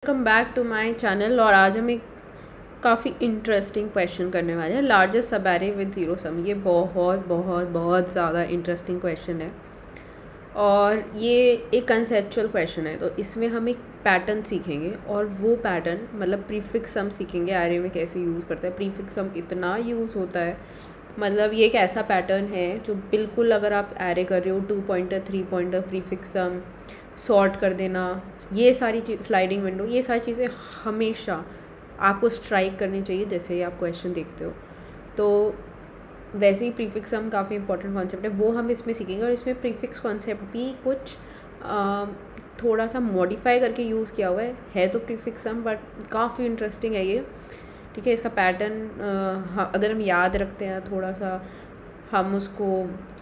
Welcome back to my channel. और आज हम एक काफ़ी इंटरेस्टिंग क्वेश्चन करने वाले हैं, लार्जेस्ट सब एरे विद ज़ीरो सम। ये बहुत बहुत बहुत ज़्यादा इंटरेस्टिंग क्वेश्चन है और ये एक कंसेप्चुअल क्वेश्चन है। तो इसमें हम एक पैटर्न सीखेंगे और वो पैटर्न मतलब प्रीफिक्स सम सीखेंगे, एरे में कैसे यूज़ करते हैं। प्रीफिक्स सम कितना यूज़ होता है, मतलब ये एक ऐसा पैटर्न है जो बिल्कुल अगर आप एरे कर रहे हो 2 पॉइंटर 3 पॉइंटर, प्रीफिक्स सम, सॉर्ट कर देना, ये सारी चीज़, स्लाइडिंग विंडो, ये सारी चीज़ें हमेशा आपको स्ट्राइक करनी चाहिए जैसे ही आप क्वेश्चन देखते हो। तो वैसे ही प्रीफिक्स सम काफ़ी इंपॉर्टेंट कॉन्सेप्ट है, वो हम इसमें सीखेंगे। और इसमें प्रीफिक्स कॉन्सेप्ट भी कुछ थोड़ा सा मॉडिफाई करके यूज़ किया हुआ है तो प्रीफिक्स सम, बट काफ़ी इंटरेस्टिंग है ये। ठीक है, इसका पैटर्न अगर हम याद रखते हैं, थोड़ा सा हम उसको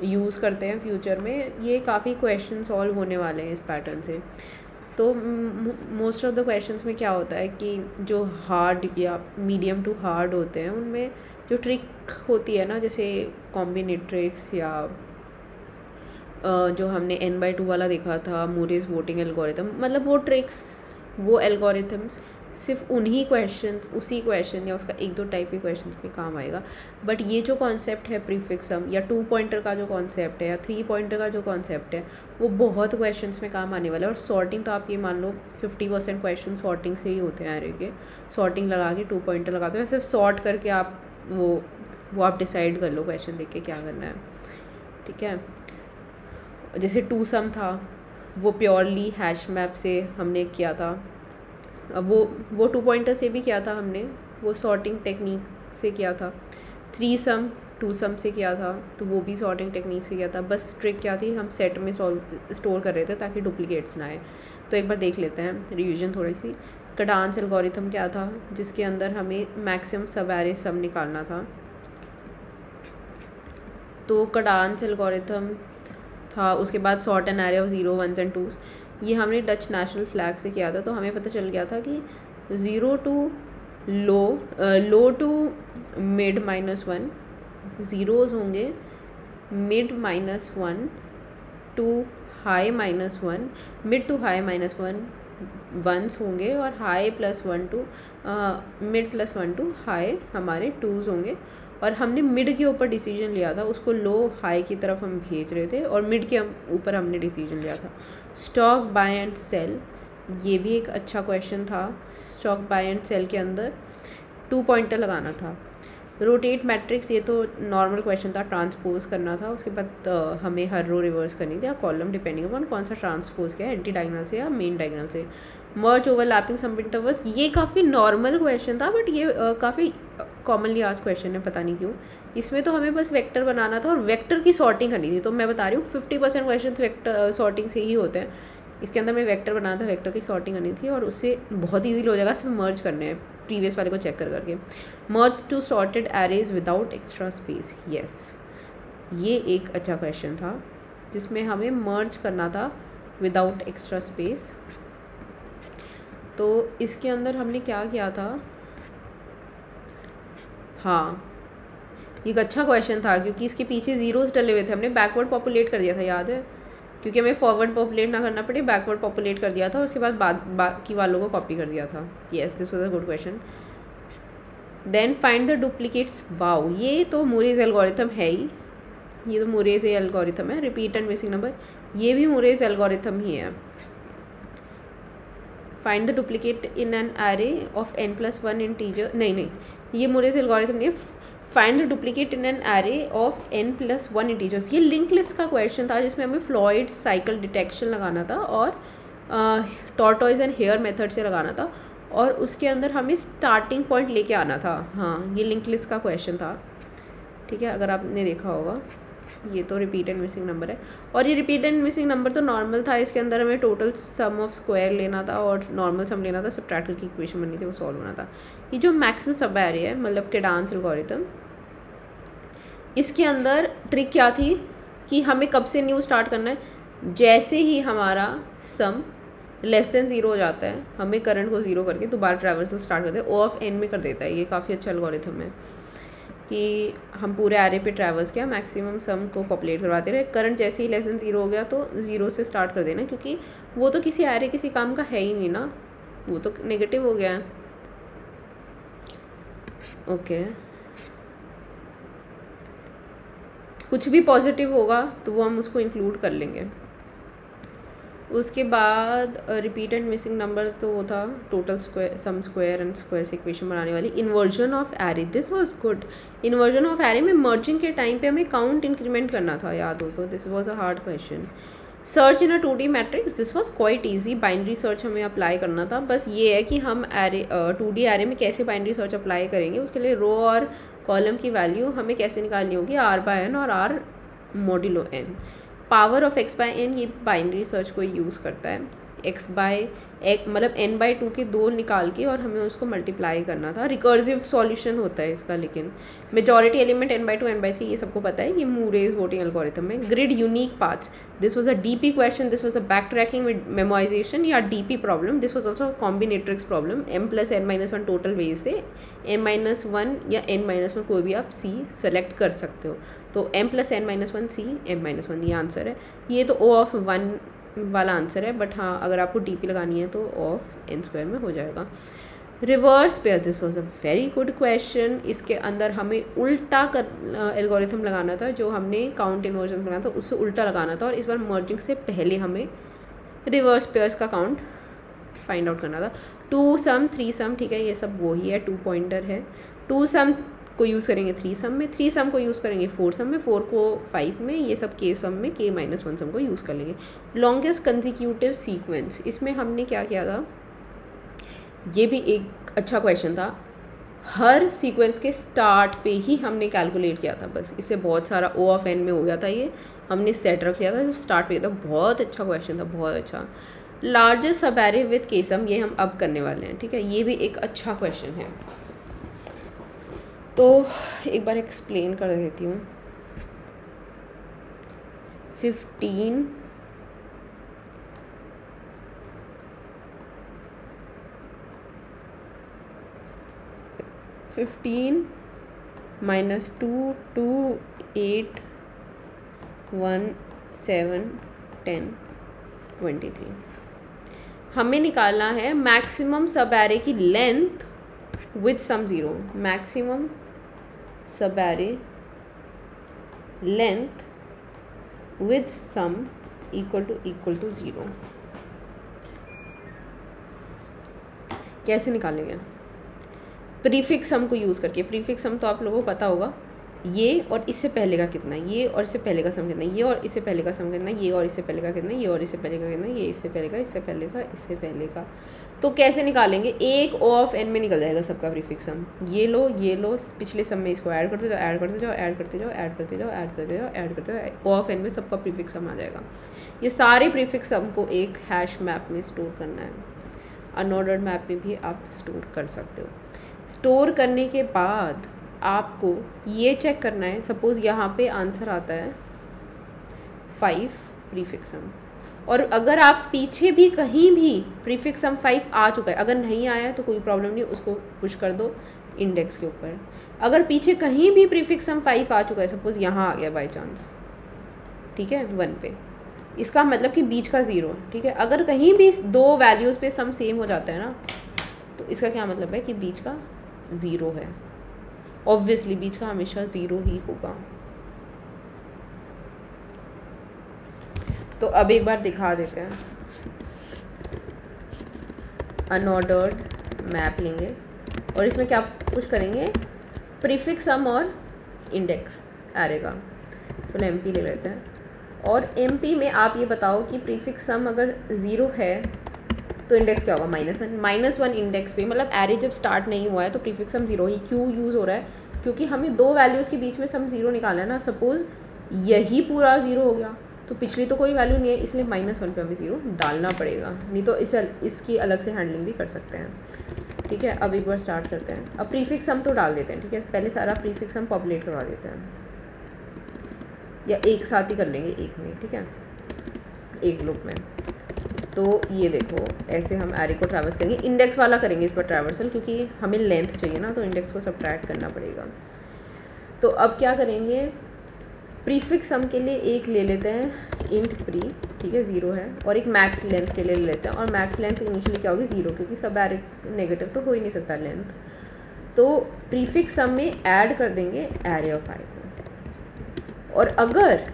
यूज़ करते हैं फ्यूचर में, ये काफ़ी क्वेश्चन सॉल्व होने वाले हैं इस पैटर्न से। तो मोस्ट ऑफ द क्वेश्चंस में क्या होता है कि जो हार्ड या मीडियम टू हार्ड होते हैं उनमें जो ट्रिक होती है ना, जैसे कॉम्बिनेट्रिक्स या जो हमने n/2 वाला देखा था, मूरेस वोटिंग एल्गोरिथम, मतलब वो ट्रिक्स, वो एल्गोरिथम्स सिर्फ उन्हीं क्वेश्चंस, उसी क्वेश्चन या उसका 1-2 टाइप के क्वेश्चंस में काम आएगा। बट ये जो कॉन्सेप्ट है प्रीफिक्स सम या 2 पॉइंटर का जो कॉन्सेप्ट है या 3 पॉइंटर का जो कॉन्सेप्ट है, वो बहुत क्वेश्चंस में काम आने वाला है। और सॉर्टिंग तो आप ये मान लो 50% क्वेश्चन सॉर्टिंग से ही होते हैं एरे के। सॉर्टिंग लगा के 2 पॉइंटर लगाते हैं, सिर्फ सॉर्ट करके आप वो आप डिसाइड कर लो क्वेश्चन देख के क्या करना है। ठीक है, जैसे 2 सम था वो प्योरली हैश मैप से हमने किया था, वो 2 पॉइंटर से भी किया था हमने, वो सॉर्टिंग टेक्निक से किया था। 3 सम 2 सम से किया था तो वो भी सॉर्टिंग टेक्निक से किया था। बस ट्रिक क्या थी, हम सेट में स्टोर कर रहे थे ताकि डुप्लीकेट्स ना आए। तो एक बार देख लेते हैं रिवीजन थोड़ी सी। कडांस एल्गोरिथम क्या था, जिसके अंदर हमें मैक्सिमम सब एरे सम निकालना था। तो कडांस एल्गोरिथम था। उसके बाद sort N array of 0, 1s and 2s, ये हमने डच नेशनल फ्लैग से किया था। तो हमें पता चल गया था कि 0 to low to mid -1 zeros होंगे, mid -1 to high -1, mid to high -1 1s होंगे, और high +1 to mid +1 to high हमारे 2s होंगे। और हमने मिड के ऊपर डिसीजन लिया था, उसको लो हाई की तरफ हम भेज रहे थे और मिड के ऊपर हमने डिसीजन लिया था। स्टॉक बाय एंड सेल, ये भी एक अच्छा क्वेश्चन था। स्टॉक बाय एंड सेल के अंदर 2 पॉइंटर लगाना था। रोटेट मैट्रिक्स, ये तो नॉर्मल क्वेश्चन था, ट्रांसपोज करना था। उसके बाद हमें हर रो रिवर्स करनी थी या कॉलम, डिपेंडिंग अपॉन कौन सा ट्रांसपोज किया, एंटी डायगोनल से या मेन डायगोनल से। मर्ज ओवरलैपिंग सम इंटरवल्स, ये काफ़ी नॉर्मल क्वेश्चन था, बट ये काफ़ी कॉमनली आस्क्ड क्वेश्चन है, पता नहीं क्यों। इसमें तो हमें बस वेक्टर बनाना था और वेक्टर की सॉर्टिंग करनी थी। तो मैं बता रही हूँ 50% क्वेश्चन वेक्टर सॉर्टिंग से ही होते हैं। इसके अंदर मैं वेक्टर बनाना था, वेक्टर की सॉर्टिंग करनी थी और उससे बहुत ईजिली हो जाएगा, सिर्फ मर्ज करने हैं प्रीवियस वाले को चेक करके। Merge two sorted arrays without extra space, yes, ये एक अच्छा क्वेश्चन था जिसमें हमें मर्ज करना था विदाउट एक्स्ट्रा स्पेस। तो इसके अंदर हमने क्या किया था, हाँ, ये एक अच्छा क्वेश्चन था क्योंकि इसके पीछे ज़ीरोज़ डले हुए थे। हमने बैकवर्ड पॉपुलेट कर दिया था, याद है, क्योंकि हमें फॉरवर्ड पॉपुलेट ना करना पड़े, बैकवर्ड पॉपुलेट कर दिया था। उसके बाद बाकी वालों को कॉपी कर दिया था। Yes, this was a good question. Then find the duplicates, wow, ये तो मूरेस एल्गोरिथम है ही, ये तो मूरेस एल्गोरिथम है। रिपीट एंड मिसिंग नंबर, ये भी मूरेस एल्गोरिथम ही है। Find the duplicate in an array of n+1 integer, नहीं, ये मूरेस एल्गोरिथम नहीं है। Find the duplicate in an array of n+1 integers, ये लिंक लिस्ट का क्वेश्चन था जिसमें हमें फ्लॉइड साइकिल डिटेक्शन लगाना था और टॉर्टोइज एंड हेयर मेथड से लगाना था, और उसके अंदर हमें स्टार्टिंग पॉइंट लेके आना था। हाँ, ये लिंक लिस्ट का क्वेश्चन था। ठीक है, अगर आपने देखा होगा। ये तो रिपीट एंड मिसिंग नंबर है, और ये रिपीट एंड मिसिंग नंबर तो नॉर्मल था। इसके अंदर हमें टोटल सम ऑफ स्क्वायर लेना था और नॉर्मल सम लेना था, सब्ट्रैक्ट करके इक्वेशन बननी थी, वो सॉल्व होना था। ये जो मैक्सिमम सब एरे है, मतलब कडांस एल्गोरिथम, इसके अंदर ट्रिक क्या थी कि हमें कब से न्यू स्टार्ट करना है, जैसे ही हमारा सम <0 हो जाता है, हमें करंट को 0 करके दोबारा ट्रैवर्सल स्टार्ट करते हैं, O ऑफ n में कर देता है। ये काफ़ी अच्छा एल्गोरिथम है कि हम पूरे एरे पे ट्रैवर्स किया, मैक्सिमम सम को पॉपुलेट करवाते रहे। करंट जैसे ही <0 हो गया तो 0 से स्टार्ट कर देना, क्योंकि वो तो किसी एरे किसी काम का है ही नहीं ना, वो तो नेगेटिव हो गया है। ओके, कुछ भी पॉजिटिव होगा तो वो हम उसको इंक्लूड कर लेंगे। उसके बाद रिपीटेड मिसिंग नंबर तो वो था total square, sum square and square से इक्वेशन बनाने वाली। Inversion of array, this was good. Inversion of array में मर्जिंग के टाइम पे हमें काउंट इंक्रीमेंट करना था, याद हो तो। This was a hard question. Search in a 2D matrix, this was quite easy. Binary search हमें अप्लाई करना था। बस ये है कि हम एरे 2D एरे में कैसे बाइनरी सर्च अप्लाई करेंगे, उसके लिए रो और कॉलम की वैल्यू हमें कैसे निकालनी होगी, r/n और r modulo n। Power of x/n ये बाइनरी सर्च को यूज़ करता है। x/1 मतलब n/2 के 2 निकाल के और हमें उसको मल्टीप्लाई करना था। रिकर्सिव सॉल्यूशन होता है इसका, लेकिन मेजॉरिटी एलिमेंट n/2 n/3 ये सबको पता है, ये मूरेज वोटिंग एल्गोरिथम में। Grid unique paths, this was a DP question, this was a backtracking with memorization या DP problem. This was also combinatorics problem. m+n-1 total ways थे, m-1 या n-1 कोई भी आप c सेलेक्ट कर सकते हो। तो m+n-1 c m-1 ये आंसर है। ये तो O(1) वाला आंसर है, बट हाँ अगर आपको डीपी लगानी है तो O(n)² में हो जाएगा। Reverse pair, this was a very good question. इसके अंदर हमें उल्टा एल्गोरिथम लगाना था, जो हमने काउंट इन्वर्जन लगाना था उससे उल्टा लगाना था, और इस बार मर्जिंग से पहले हमें रिवर्स पेयर्स का काउंट फाइंड आउट करना था। 2 सम 3 सम, ठीक है, ये सब वही है, 2 पॉइंटर है। 2 सम को यूज़ करेंगे 3 सम में, 3 सम को यूज़ करेंगे 4 सम में, 4 को 5 में, ये सब k सम में, k-1 सम को यूज़ कर लेंगे। लॉन्गेस्ट कंसिक्यूटिव सीक्वेंस, इसमें हमने क्या किया था, ये भी एक अच्छा क्वेश्चन था। हर सीक्वेंस के स्टार्ट पे ही हमने कैलकुलेट किया था, बस इससे बहुत सारा O(n) में हो गया था, ये हमने सेट रख लिया था, स्टार्ट पे था। बहुत अच्छा क्वेश्चन था, बहुत अच्छा। लार्जेस्ट सब एरे विथ k सम, ये हम अब करने वाले हैं, ठीक है, ये भी एक अच्छा क्वेश्चन है। तो एक बार एक्सप्लेन कर देती हूँ। 15 -2 2 8 1 7 10 23 हमें निकालना है मैक्सिमम सब एरे की length with sum 0। Maximum sub array length with sum equal to 0। कैसे निकालेंगे? प्रीफिक्स सम को यूज़ करके। प्रीफिक्स सम तो आप लोगों को पता होगा, ये और इससे पहले का कितना, ये और इससे पहले का सम कितना, ये और इससे पहले का सम कितना, ये और इससे पहले का कितना, ये और इससे पहले का कितना, ये इससे पहले का, इससे पहले का, इससे पहले का। तो कैसे निकालेंगे? एक O(n) में निकल जाएगा सबका प्रीफिक्स सम। ये लो, पिछले सम में इसको ऐड करते जाओ, ऐड करते जाओ, ऐड करते जाओ, ऐड करते जाओ, ऐड करते जाओ, ऐड करते जाओ, O(n) में सबका प्रीफिक्स सम आ जाएगा। ये सारे प्रीफिक्स सम को एक हैश मैप में स्टोर करना है। अनऑर्डर्ड मैप में भी आप स्टोर कर सकते हो। स्टोर करने के बाद आपको ये चेक करना है, सपोज़ यहाँ पे आंसर आता है 5 प्रीफिक्स सम, और अगर आप पीछे भी कहीं भी प्रीफिक्स सम 5 आ चुका है, अगर नहीं आया है तो कोई प्रॉब्लम नहीं, उसको पुश कर दो इंडेक्स के ऊपर। अगर पीछे कहीं भी प्रीफिक्स सम 5 आ चुका है, सपोज़ यहाँ आ गया बाई चांस, ठीक है, 1 पे, इसका मतलब कि बीच का 0, ठीक है। अगर कहीं भी 2 वैल्यूज़ पे सम सेम हो जाता है ना, तो इसका क्या मतलब है कि बीच का 0 है। ऑब्वियसली बीच का हमेशा 0 ही होगा। तो अब एक बार दिखा देते हैं। अनऑर्डर्ड मैप लेंगे और इसमें क्या कुछ करेंगे, प्रीफिक्स सम और इंडेक्स एरे का। तो MP ले लेते हैं, और MP में आप ये बताओ कि प्रीफिक्स सम अगर 0 है तो इंडेक्स क्या होगा, -1। -1 इंडेक्स पे, मतलब एरे जब स्टार्ट नहीं हुआ है तो प्रीफिक्स सम 0 ही क्यों यूज़ हो रहा है, क्योंकि हमें 2 वैल्यूज़ के बीच में सम 0 निकालना है ना। सपोज़ यही पूरा 0 हो गया तो पिछली तो कोई वैल्यू नहीं है, इसलिए -1 पे हमें 0 डालना पड़ेगा, नहीं तो इसकी अलग से हैंडलिंग भी कर सकते हैं, ठीक है। अब एक बार स्टार्ट करते हैं। अब प्रीफिक्स सम तो डाल देते हैं, ठीक है। पहले सारा प्रीफिक्स सम पॉपुलेट करवा देते हैं, या एक साथ ही कर लेंगे एक में, ठीक है, एक लूप में। तो ये देखो, ऐसे हम एरे को ट्रैवर्स करेंगे, इंडेक्स वाला करेंगे इस पर ट्रैवर्सल, क्योंकि हमें लेंथ चाहिए ना, तो इंडेक्स को सब्ट्रैक्ट करना पड़ेगा। तो अब क्या करेंगे, प्रीफिक्स सम के लिए एक ले लेते हैं इंट प्री, ठीक है, 0 है, और एक मैक्स लेंथ के लिए ले लेते हैं, और मैक्स लेंथ इनिशियली क्या होगी 0, क्योंकि सब एरे नेगेटिव तो हो ही नहीं सकता लेंथ। तो प्रीफिक्स सम में ऐड कर देंगे एरे ऑफ आई को, और अगर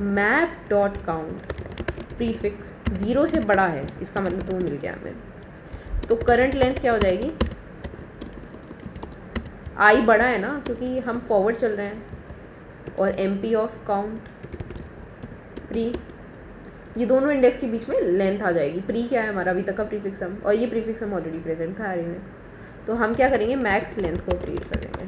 मैप डॉट काउंट प्रीफिक्स 0 से बड़ा है, इसका मतलब तो मिल गया हमें, तो करंट लेंथ क्या हो जाएगी, आई बड़ा है ना क्योंकि हम फॉरवर्ड चल रहे हैं, और M P of count pre, ये दोनों इंडेक्स के बीच में लेंथ आ जाएगी। प्री क्या है हमारा अभी तक का प्रीफिक्स सम, और ये प्रीफिक्स सम ऑलरेडी प्रेजेंट था एरे में, तो हम क्या करेंगे मैक्स लेंथ को अपडेट कर देंगे।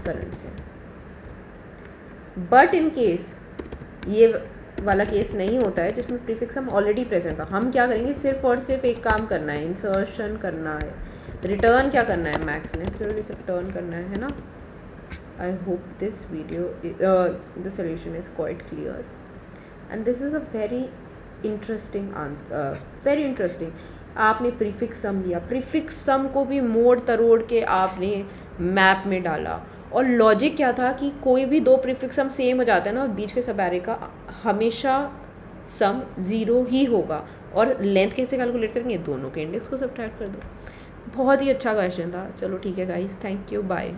करंट से, बट इन केस ये वाला केस नहीं होता है जिसमें प्रीफिक्स सम ऑलरेडी प्रेजेंट था, हम क्या करेंगे सिर्फ और सिर्फ एक काम करना है, इंसर्शन करना है, रिटर्न क्या करना है मैक्स लेंथ फिर रिटर्न करना है ना। I hope this video the solution is quite clear and this is a very interesting आपने प्रीफिक्स सम लिया, प्रीफिक्स सम को भी मोड़ तरोड़ के आपने मैप में डाला, और लॉजिक क्या था कि कोई भी दो प्रीफिक्स सम सेम हो जाता है ना, और बीच के सब एरे का हमेशा सम 0 ही होगा, और लेंथ कैसे कैलकुलेट करेंगे, दोनों के इंडेक्स को सब्ट्रैक्ट कर दो। बहुत ही अच्छा क्वेश्चन था। चलो ठीक है गाइस, थैंक यू, बाय।